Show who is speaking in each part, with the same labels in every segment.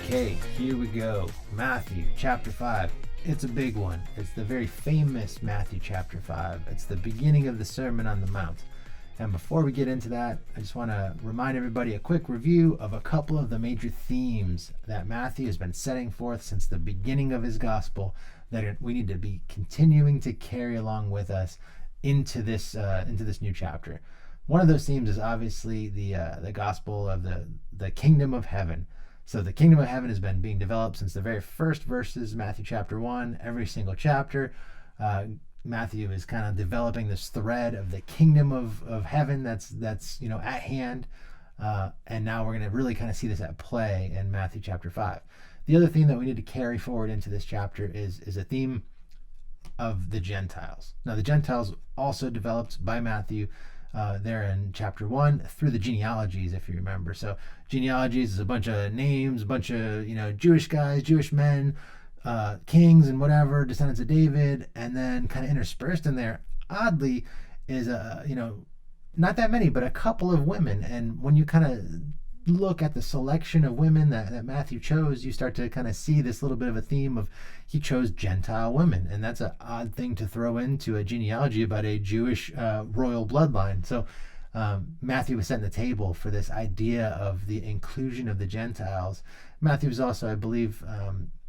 Speaker 1: Okay, here we go. Matthew chapter 5. It's a big one. It's the very famous Matthew chapter 5. It's the beginning of the Sermon on the Mount. And before we get into that, I just want to remind everybody a quick review of a couple of the major themes that Matthew has been setting forth since the beginning of his gospel that we need to be continuing to carry along with us into this new chapter. One of those themes is obviously the gospel of the kingdom of heaven. So the kingdom of heaven has been being developed since the very first verses, Matthew chapter 1, every single chapter. Matthew is kind of developing this thread of the kingdom of heaven that's at hand. And now we're going to really kind of see this at play in Matthew chapter 5. The other theme that we need to carry forward into this chapter is a theme of the Gentiles. Now the Gentiles also developed by Matthew there in chapter 1 through the genealogies, if you remember. So genealogies is a bunch of names, a bunch of Jewish guys, Jewish men, kings and whatever, descendants of David, and then kind of interspersed in there, oddly, is not that many, but a couple of women. And when you kind of look at the selection of women that Matthew chose, you start to kind of see this little bit of a theme of he chose Gentile women, and that's an odd thing to throw into a genealogy about a Jewish royal bloodline. So Matthew was setting the table for this idea of the inclusion of the Gentiles. Matthew was also, I believe,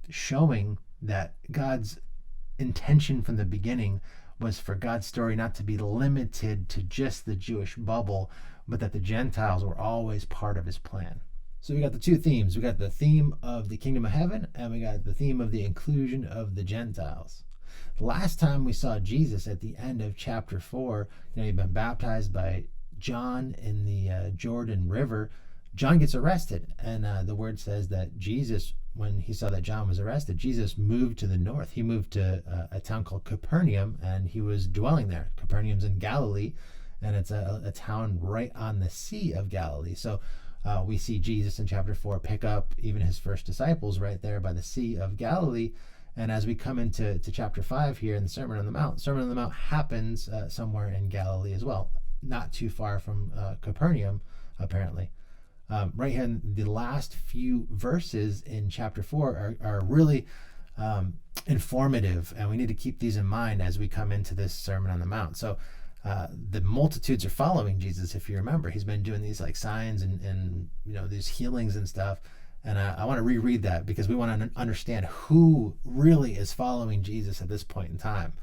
Speaker 1: showing that God's intention from the beginning was for God's story not to be limited to just the Jewish bubble, but that the Gentiles were always part of his plan. So we got the two themes. We got the theme of the kingdom of heaven, and we got the theme of the inclusion of the Gentiles. The last time we saw Jesus at the end of chapter 4, he'd been baptized by John in the Jordan River. John gets arrested, and the word says that Jesus, when he saw that John was arrested, Jesus moved to the north. He moved to a town called Capernaum, and he was dwelling there. Capernaum's in Galilee, and it's a town right on the Sea of Galilee. So we see Jesus in chapter 4 pick up even his first disciples right there by the Sea of Galilee. And as we come into chapter 5 here in the Sermon on the Mount happens somewhere in Galilee as well, not too far from Capernaum, apparently. Right here in the last few verses in chapter 4 are really informative, and we need to keep these in mind as we come into this Sermon on the Mount. So the multitudes are following Jesus. If you remember, he's been doing these like signs and these healings and stuff. And I want to reread that because we want to understand who really is following Jesus at this point in time.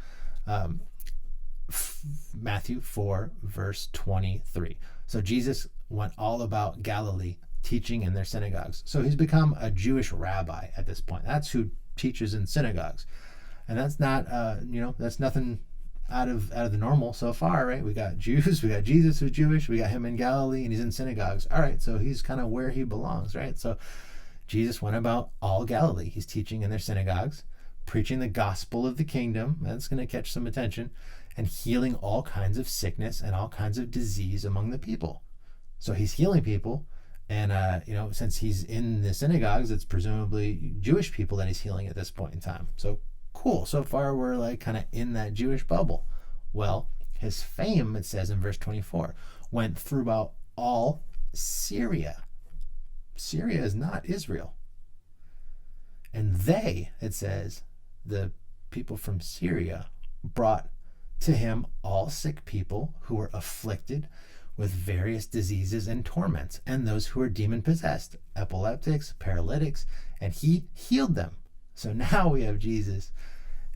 Speaker 1: Matthew 4 verse 23. So Jesus went all about Galilee, teaching in their synagogues. So he's become a Jewish rabbi at this point. That's who teaches in synagogues, and that's not that's nothing out of the normal so far, right? We got Jews, we got Jesus who's Jewish, we got him in Galilee, and he's in synagogues. All right, so he's kind of where he belongs, right? So Jesus went about all Galilee. He's teaching in their synagogues, preaching the gospel of the kingdom. That's going to catch some attention, and healing all kinds of sickness and all kinds of disease among the people. So he's healing people, and since he's in the synagogues, it's presumably Jewish people that he's healing at this point in time. So cool. So far, we're like kind of in that Jewish bubble. Well, his fame, it says in verse 24, went throughout all Syria. Syria is not Israel. And they, it says, the people from Syria brought to him all sick people who were afflicted with various diseases and torments, and those who were demon-possessed, epileptics, paralytics, and he healed them. So now we have Jesus.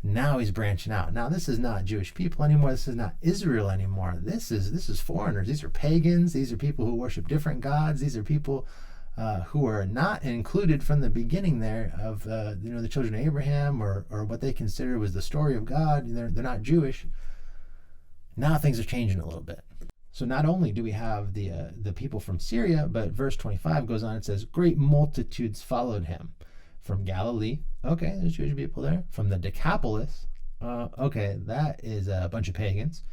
Speaker 1: Now he's branching out. Now this is not Jewish people anymore. This is not Israel anymore. This is foreigners. These are pagans. These are people who worship different gods. These are people who are not included from the beginning there of the children of Abraham or what they consider was the story of God. They're not Jewish. Now things are changing a little bit. So not only do we have the people from Syria, but verse 25 goes on and says, great multitudes followed him. From Galilee, okay, there's Jewish people there. From the Decapolis, okay, that is a bunch of pagans.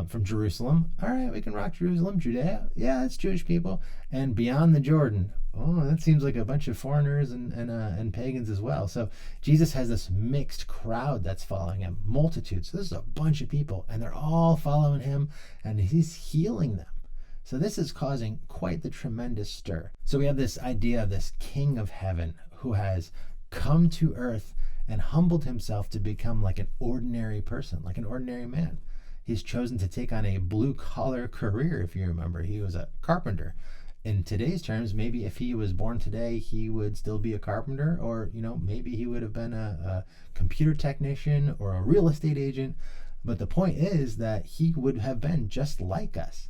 Speaker 1: From Jerusalem, all right, we can rock Jerusalem. Judea, yeah, that's Jewish people. And beyond the Jordan, oh, that seems like a bunch of foreigners and pagans as well. So Jesus has this mixed crowd that's following him, multitudes. So this is a bunch of people, and they're all following him, and he's healing them. So this is causing quite the tremendous stir. So we have this idea of this King of Heaven who has come to earth and humbled himself to become like an ordinary person, like an ordinary man. He's chosen to take on a blue-collar career. If you remember, he was a carpenter. In today's terms, maybe if he was born today, he would still be a carpenter, or maybe he would have been a computer technician or a real estate agent. But the point is that he would have been just like us.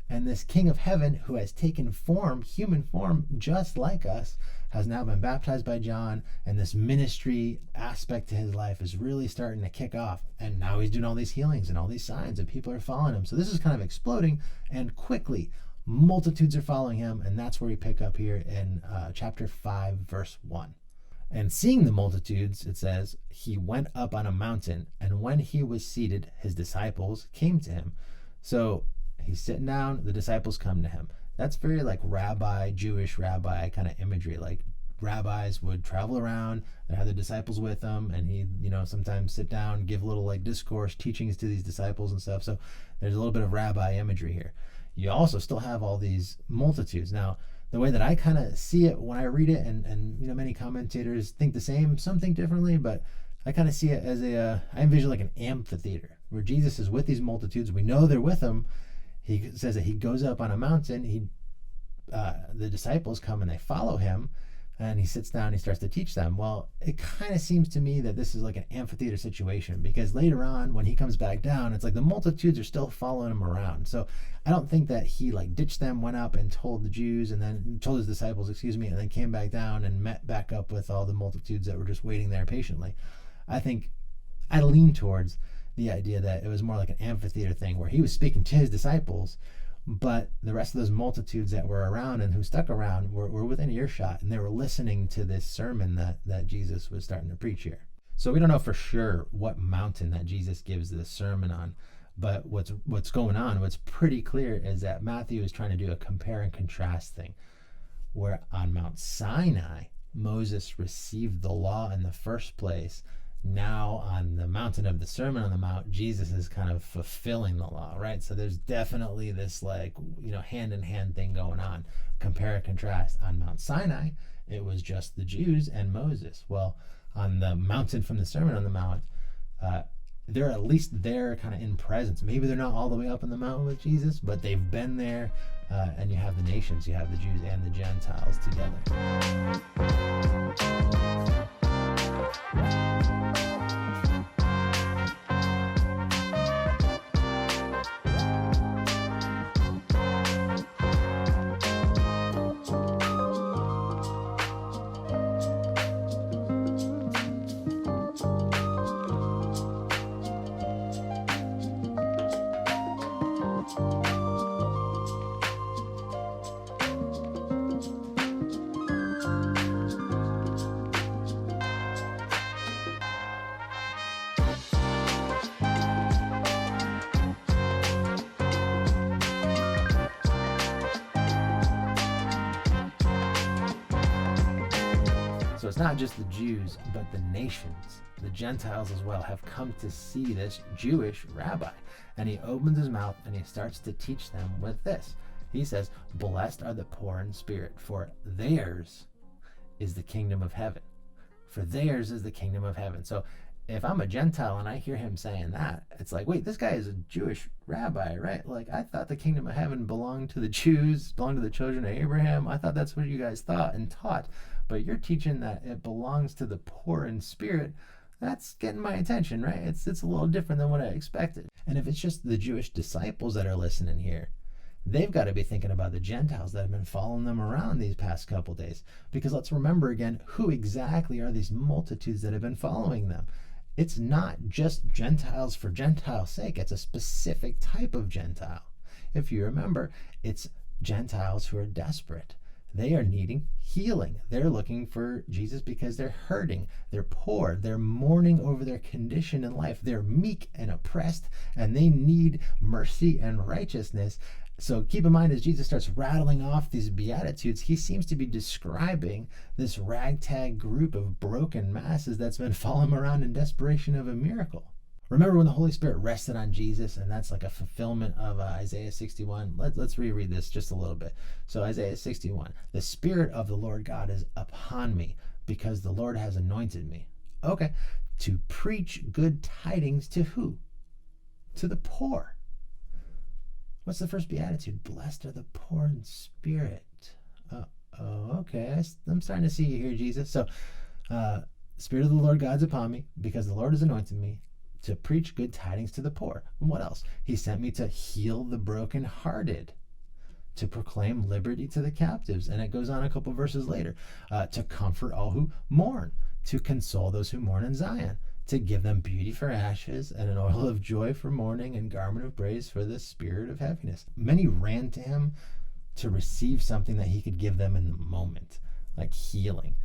Speaker 1: And this King of Heaven, who has taken form, human form, just like us, has now been baptized by John, and this ministry aspect to his life is really starting to kick off. And now he's doing all these healings and all these signs, and people are following him. So this is kind of exploding, and quickly, multitudes are following him, and that's where we pick up here in chapter 5, verse 1. And seeing the multitudes, it says, he went up on a mountain, and when he was seated, his disciples came to him. So he's sitting down, the disciples come to him. That's very like rabbi, Jewish rabbi kind of imagery. Like rabbis would travel around, they had the disciples with them, and he, sometimes sit down, give little like discourse, teachings to these disciples and stuff. So there's a little bit of rabbi imagery here. You also still have all these multitudes. Now, the way that I kind of see it when I read it, and many commentators think the same, some think differently, but I kind of see it as I envision like an amphitheater where Jesus is with these multitudes. We know they're with him. He says that he goes up on a mountain. The disciples come and they follow him, and he sits down and he starts to teach them. Well, it kind of seems to me that this is like an amphitheater situation, because later on when he comes back down, it's like the multitudes are still following him around. So I don't think that he like ditched them, went up and told the Jews, and then told his disciples, and then came back down and met back up with all the multitudes that were just waiting there patiently. I think I lean towards the idea that it was more like an amphitheater thing where he was speaking to his disciples, but the rest of those multitudes that were around and who stuck around were within earshot, and they were listening to this sermon that Jesus was starting to preach here. So we don't know for sure what mountain that Jesus gives this sermon on, but what's going on, what's pretty clear is that Matthew is trying to do a compare and contrast thing, where on Mount Sinai, Moses received the law in the first place. Now on the mountain of the Sermon on the Mount, Jesus is kind of fulfilling the law, right? So there's definitely this hand-in-hand thing going on. Compare and contrast. On Mount Sinai, it was just the Jews and Moses. Well, on the mountain from the Sermon on the Mount, they're at least there kind of in presence. Maybe they're not all the way up in the mountain with Jesus, but they've been there, and you have the nations, you have the Jews and the Gentiles together. So it's not just the Jews, but the nations, the Gentiles as well, have come to see this Jewish rabbi. And he opens his mouth and he starts to teach them with this. He says, "Blessed are the poor in spirit, for theirs is the kingdom of heaven." For theirs is the kingdom of heaven. So if I'm a Gentile and I hear him saying that, it's like, wait, this guy is a Jewish rabbi, right? Like, I thought the kingdom of heaven belonged to the Jews, belonged to the children of Abraham. I thought that's what you guys thought and taught. But you're teaching that it belongs to the poor in spirit. That's getting my attention, right? It's a little different than what I expected. And if it's just the Jewish disciples that are listening here, they've got to be thinking about the Gentiles that have been following them around these past couple days. Because let's remember again, who exactly are these multitudes that have been following them? It's not just Gentiles for Gentiles' sake. It's a specific type of Gentile. If you remember, it's Gentiles who are desperate. They are needing healing. They're looking for Jesus because they're hurting. They're poor. They're mourning over their condition in life. They're meek and oppressed, and they need mercy and righteousness. So keep in mind, as Jesus starts rattling off these Beatitudes, he seems to be describing this ragtag group of broken masses that's been following him around in desperation of a miracle. Remember when the Holy Spirit rested on Jesus, and that's like a fulfillment of Isaiah 61. Let's reread this just a little bit. So Isaiah 61, "The Spirit of the Lord God is upon me, because the Lord has anointed me. Okay, to preach good tidings to who? To the poor. What's the first beatitude? Blessed are the poor in spirit. Okay, I'm starting to see you here, Jesus. So, Spirit of the Lord God's upon me, because the Lord has anointed me to preach good tidings to the poor. And what else? He sent me to heal the brokenhearted, to proclaim liberty to the captives. And it goes on a couple verses later, to comfort all who mourn, to console those who mourn in Zion, to give them beauty for ashes and an oil of joy for mourning and garment of praise for the spirit of heaviness. Many ran to him to receive something that he could give them in the moment, like healing.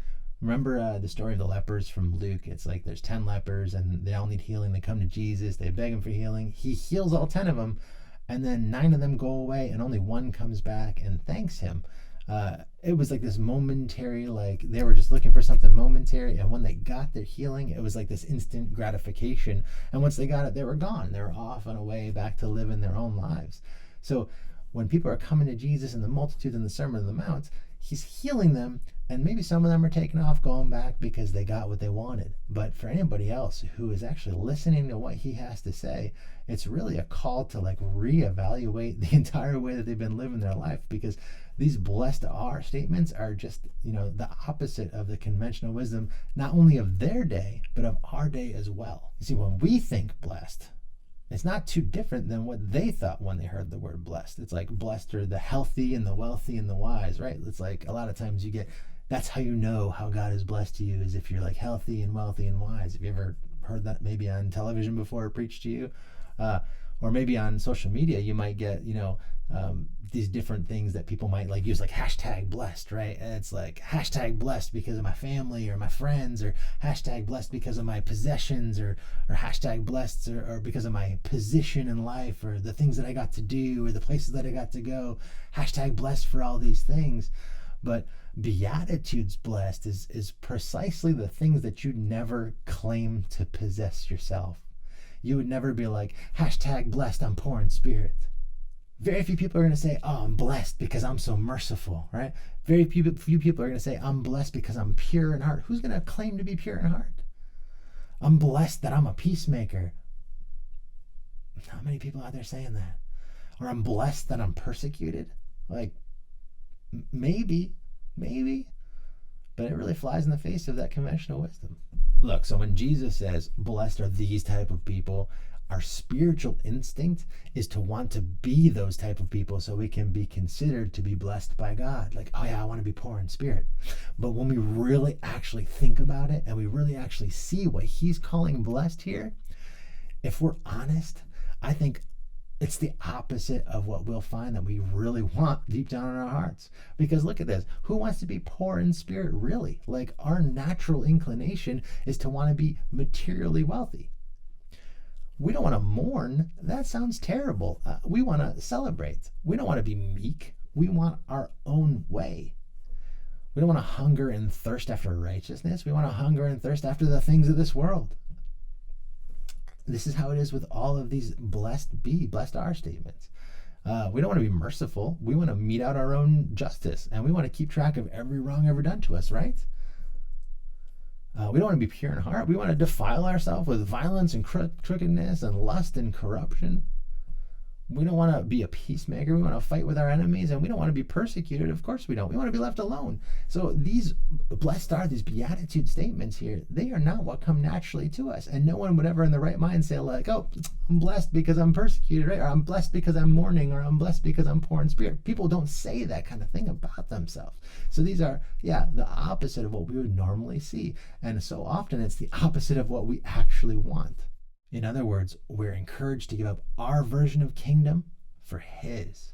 Speaker 1: Remember the story of the lepers from Luke? It's like there's 10 lepers and they all need healing. They come to Jesus, they beg him for healing. He heals all 10 of them, and then 9 of them go away and only 1 comes back and thanks him. It was like this momentary, like they were just looking for something momentary, and when they got their healing, it was like this instant gratification. And once they got it, they were gone. They were off and away back to living their own lives. So when people are coming to Jesus in the multitude in the Sermon on the Mount, he's healing them, and maybe some of them are taking off going back because they got what they wanted. But for anybody else who is actually listening to what he has to say, it's really a call to like reevaluate the entire way that they've been living their life, because these blessed are statements are just, the opposite of the conventional wisdom, not only of their day, but of our day as well. You see, when we think blessed, it's not too different than what they thought when they heard the word blessed. It's like blessed are the healthy and the wealthy and the wise, right? It's like a lot of times that's how you know how God is blessed to you, is if you're like healthy and wealthy and wise. Have you ever heard that maybe on television before or preached to you? Or maybe on social media, you might get, these different things that people might like use, like hashtag blessed, right? And it's like hashtag blessed because of my family or my friends, or hashtag blessed because of my possessions, or hashtag blessed or because of my position in life, or the things that I got to do, or the places that I got to go. Hashtag blessed for all these things. But Beatitudes blessed is precisely the things that you'd never claim to possess yourself. You would never be like, hashtag blessed, I'm poor in spirit. Very few people are going to say, oh, I'm blessed because I'm so merciful, right? Very few people are going to say, I'm blessed because I'm pure in heart. Who's going to claim to be pure in heart? I'm blessed that I'm a peacemaker. Not many people out there saying that. Or I'm blessed that I'm persecuted. Like, maybe, but it really flies in the face of that conventional wisdom. Look, so when Jesus says, blessed are these type of people, our spiritual instinct is to want to be those type of people so we can be considered to be blessed by God. Like, oh yeah, I want to be poor in spirit. But when we really actually think about it and we really actually see what he's calling blessed here, if we're honest, I think it's the opposite of what we'll find that we really want deep down in our hearts. Because look at this. Who wants to be poor in spirit, really? Like, our natural inclination is to want to be materially wealthy. We don't want to mourn. That sounds terrible. We want to celebrate. We don't want to be meek. We want our own way. We don't want to hunger and thirst after righteousness. We want to hunger and thirst after the things of this world. This is how it is with all of these blessed are statements. We don't want to be merciful. We want to mete out our own justice, and we want to keep track of every wrong ever done to us, right? We don't want to be pure in heart. We want to defile ourselves with violence and crookedness and lust and corruption. We don't want to be a peacemaker. We want to fight with our enemies, and we don't want to be persecuted. Of course we don't. We want to be left alone. So these blessed are, these beatitude statements here, they are not what come naturally to us. And no one would ever in the right mind say like, oh, I'm blessed because I'm persecuted, right? Or I'm blessed because I'm mourning, or I'm blessed because I'm poor in spirit. People don't say that kind of thing about themselves. So these are, the opposite of what we would normally see. And so often it's the opposite of what we actually want. In other words, we're encouraged to give up our version of kingdom for his.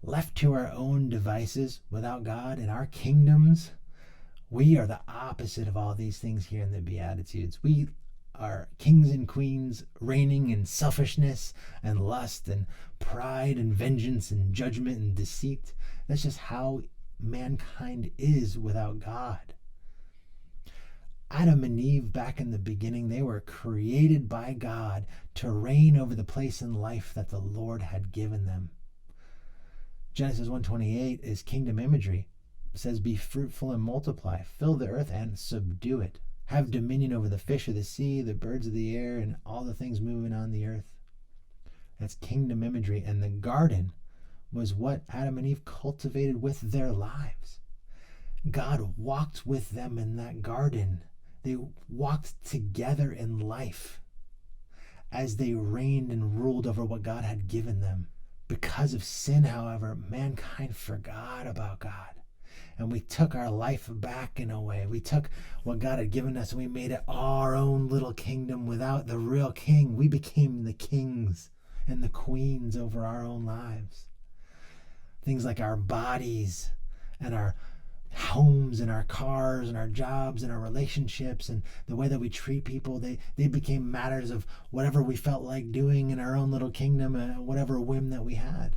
Speaker 1: Left to our own devices without God in our kingdoms, we are the opposite of all these things here in the Beatitudes. We are kings and queens reigning in selfishness and lust and pride and vengeance and judgment and deceit. That's just how mankind is without God. Adam and Eve, back in the beginning, they were created by God to reign over the place in life that the Lord had given them. Genesis 1:28 is kingdom imagery. It says, be fruitful and multiply, fill the earth and subdue it. Have dominion over the fish of the sea, the birds of the air, and all the things moving on the earth. That's kingdom imagery. And the garden was what Adam and Eve cultivated with their lives. God walked with them in that garden. They walked together in life as they reigned and ruled over what God had given them. Because of sin, however, mankind forgot about God. And we took our life back in a way. We took what God had given us and we made it our own little kingdom without the real king. We became the kings and the queens over our own lives. Things like our bodies and our homes and our cars and our jobs and our relationships and the way that we treat people, they became matters of whatever we felt like doing in our own little kingdom, whatever whim that we had.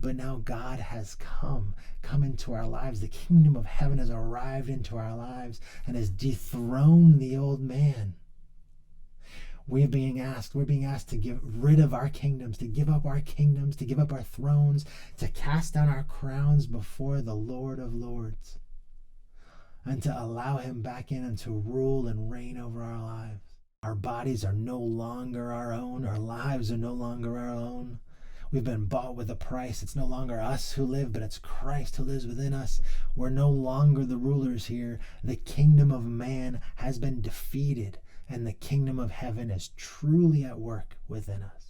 Speaker 1: But now God has come into our lives. The kingdom of heaven has arrived into our lives and has dethroned the old man. We're being asked to get rid of our kingdoms, to give up our kingdoms, to give up our thrones, to cast down our crowns before the Lord of Lords, and to allow him back in and to rule and reign over our lives. Our bodies are no longer our own. Our lives are no longer our own. We've been bought with a price. It's no longer us who live, but it's Christ who lives within us. We're no longer the rulers here. The kingdom of man has been defeated, and the kingdom of heaven is truly at work within us.